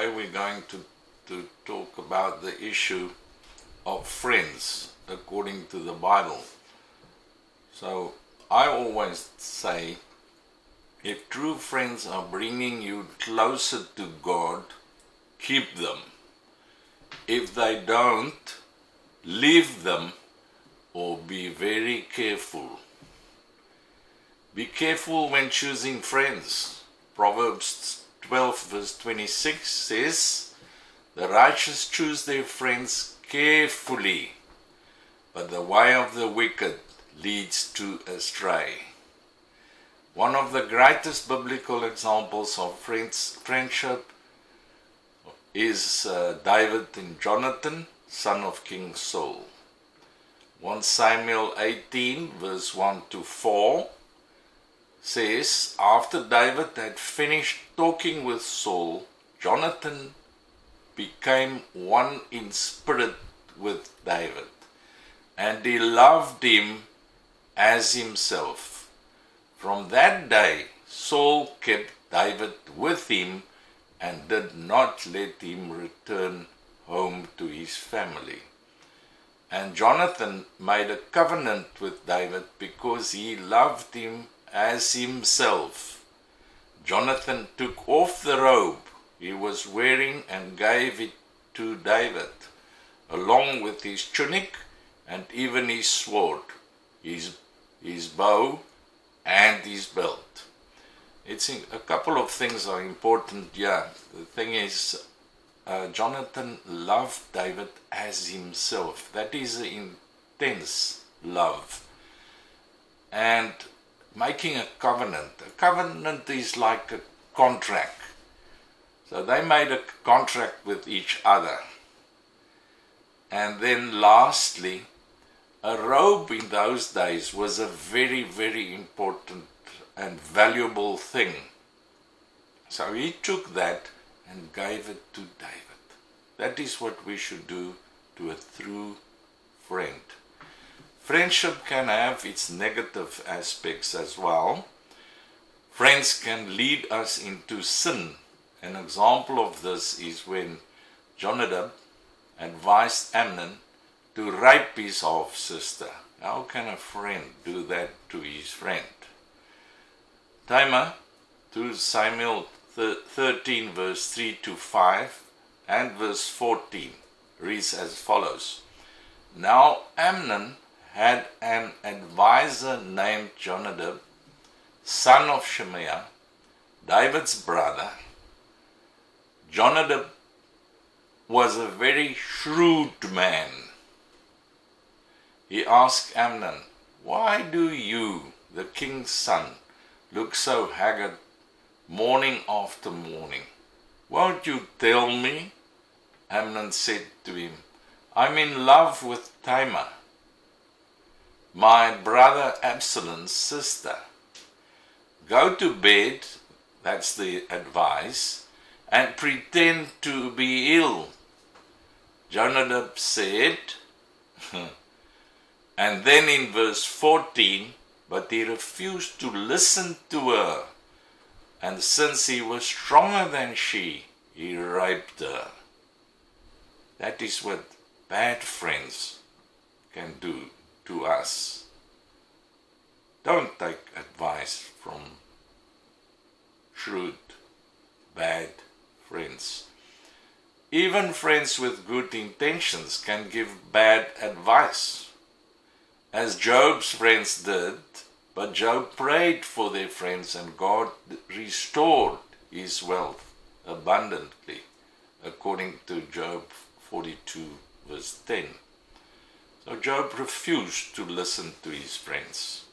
Today we're going to talk about the issue of friends according to the Bible. So I always say, if true friends are bringing you closer to God, keep them. If they don't, leave them or be very careful. Be careful when choosing friends. Proverbs 12 verse 26 says, "The righteous choose their friends carefully, but the way of the wicked leads to astray." One of the greatest biblical examples of friendship is David and Jonathan, son of King Saul. 1 Samuel 18 verse 1 to 4 says, after David had finished talking with Saul, Jonathan became one in spirit with David, and he loved him as himself. From that day, Saul kept David with him and did not let him return home to his family. And Jonathan made a covenant with David because he loved him as himself. Jonathan took off the robe he was wearing and gave it to David, along with his tunic and even his sword, his bow and his belt. A couple of things are important here. The thing is, Jonathan loved David as himself. That is an intense love. And making a covenant. A covenant is like a contract. So they made a contract with each other. And then lastly, a robe in those days was a very, very important and valuable thing. So he took that and gave it to David. That is what we should do to a true friend. Friendship can have its negative aspects as well. Friends can lead us into sin. An example of this is when Jonadab advised Amnon to rape his half-sister. How can a friend do that to his friend? Tamar, 2 Samuel 13 verse 3 to 5 and verse 14 reads as follows. Now Amnon had an advisor named Jonadab, son of Shimea, David's brother. Jonadab was a very shrewd man. He asked Amnon, "Why do you, the king's son, look so haggard morning after morning? Won't you tell me?" Amnon said to him, "I'm in love with Tamar, my brother Absalom's sister. Go to bed," that's the advice, "and pretend to be ill." Jonadab said, and then in verse 14, but he refused to listen to her, and since he was stronger than she, he raped her. That is what bad friends can do to us. Don't take advice from shrewd, bad friends. Even friends with good intentions can give bad advice, as Job's friends did, but Job prayed for their friends and God restored his wealth abundantly, according to Job 42 verse 10. So Job refused to listen to his friends.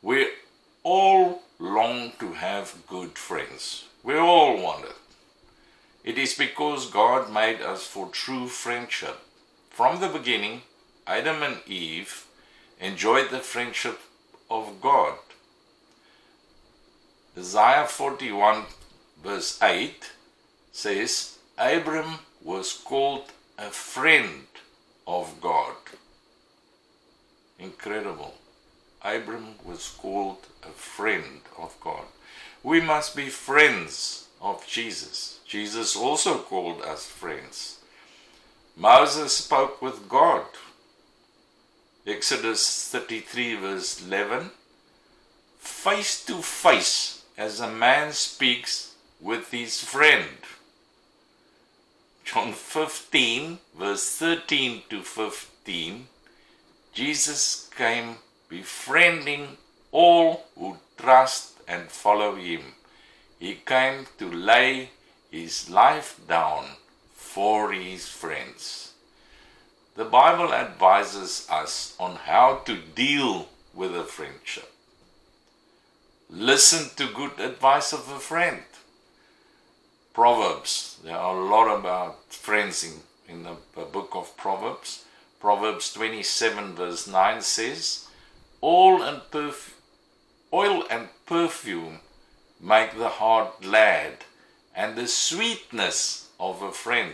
We all long to have good friends. We all want it. It is because God made us for true friendship. From the beginning, Adam and Eve enjoyed the friendship of God. Isaiah 41 verse 8 says, Abram was called a friend of God. Incredible. Abram was called a friend of God. We must be friends of Jesus. Jesus also called us friends. Moses spoke with God. Exodus 33 verse 11. Face to face as a man speaks with his friend. John 15 verse 13 to 15. Jesus came befriending all who trust and follow him. He came to lay his life down for his friends. The Bible advises us on how to deal with a friendship. Listen to good advice of a friend. Proverbs, there are a lot about friends in the book of Proverbs. Proverbs 27 verse 9 says, Oil and perfume make the heart glad, and the sweetness of a friend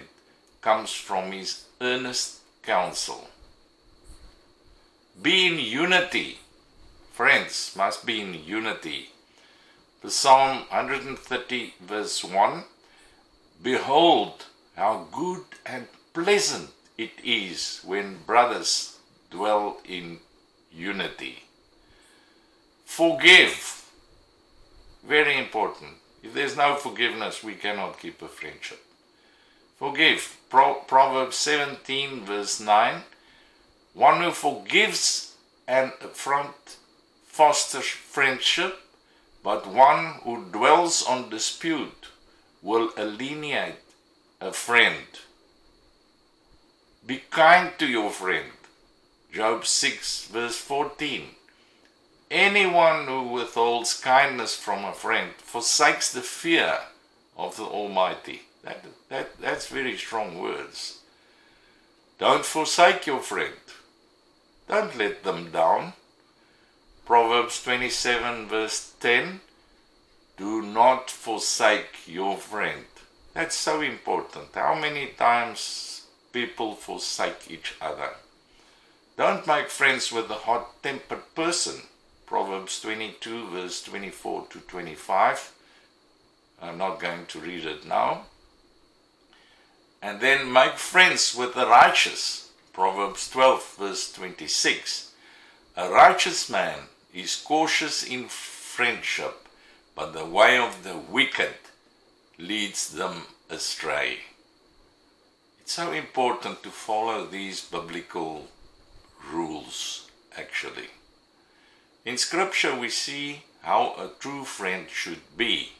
comes from his earnest counsel. Be in unity. Friends must be in unity. The Psalm 130 verse 1, Behold, how good and pleasant it is when brothers dwell in unity. Forgive. Very important. If there's no forgiveness, we cannot keep a friendship. Forgive. Proverbs 17 verse 9. One who forgives an affront fosters friendship, but one who dwells on dispute will alienate a friend. Be kind to your friend. Job 6 verse 14. Anyone who withholds kindness from a friend forsakes the fear of the Almighty. That's very strong words. Don't forsake your friend. Don't let them down. Proverbs 27 verse 10. Do not forsake your friend. That's so important. How many times people forsake each other? Don't make friends with a hot-tempered person. Proverbs 22 verse 24 to 25. I'm not going to read it now. And then make friends with the righteous. Proverbs 12 verse 26. A righteous man is cautious in friendship, but the way of the wicked leads them astray. It's so important to follow these biblical rules, actually. In Scripture, we see how a true friend should be.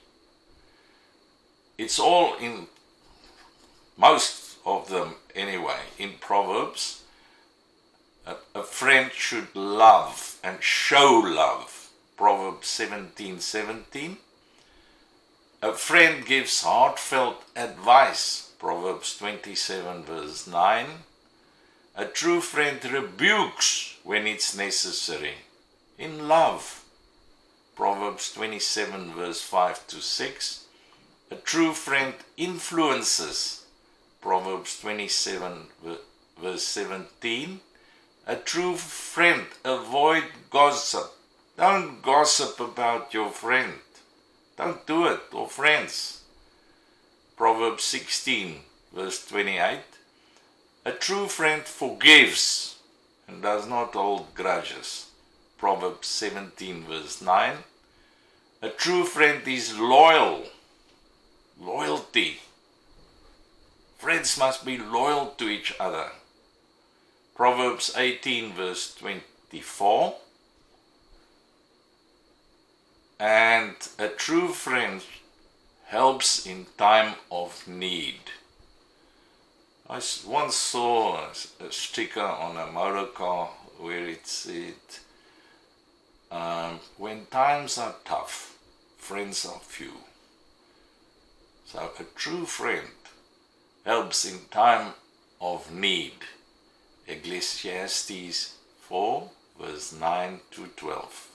It's all in, most of them anyway, in Proverbs. A friend should love and show love. Proverbs 17:17. A friend gives heartfelt advice. Proverbs 27 verse 9. A true friend rebukes when it's necessary. In love. Proverbs 27 verse 5 to 6. A true friend influences. Proverbs 27 verse 17. A true friend avoid gossip. Don't gossip about your friend. Don't do it, or friends. Proverbs 16 verse 28. A true friend forgives and does not hold grudges. Proverbs 17 verse 9. A true friend is loyal. Loyalty. Friends must be loyal to each other. Proverbs 18 verse 24. And a true friend helps in time of need. I once saw a sticker on a motor car where it said, when times are tough, friends are few. So a true friend helps in time of need. Ecclesiastes 4 verse 9 to 12.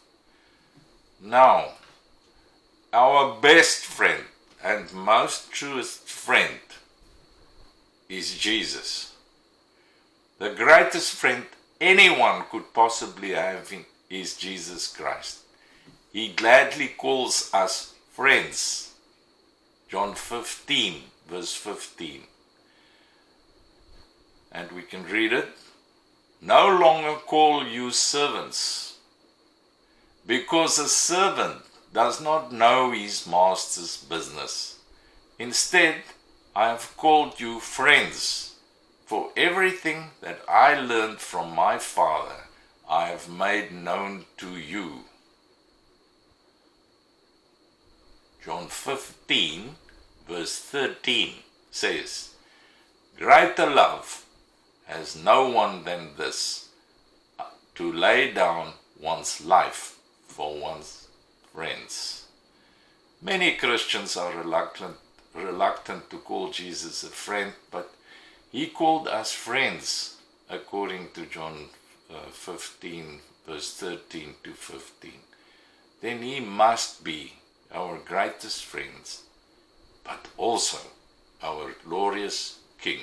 Now, our best friend and most truest friend is Jesus. The greatest friend anyone could possibly have is Jesus Christ. He gladly calls us friends. John 15, verse 15. And we can read it. No longer call you servants, because a servant does not know his master's business. Instead, I have called you friends, for everything that I learned from my Father, I have made known to you. John 15, verse 13 says, Greater love has no one than this, to lay down one's life for one's friends. Many Christians are reluctant to call Jesus a friend, but he called us friends, according to John 15, verse 13 to 15. Then he must be our greatest friends, but also our glorious King.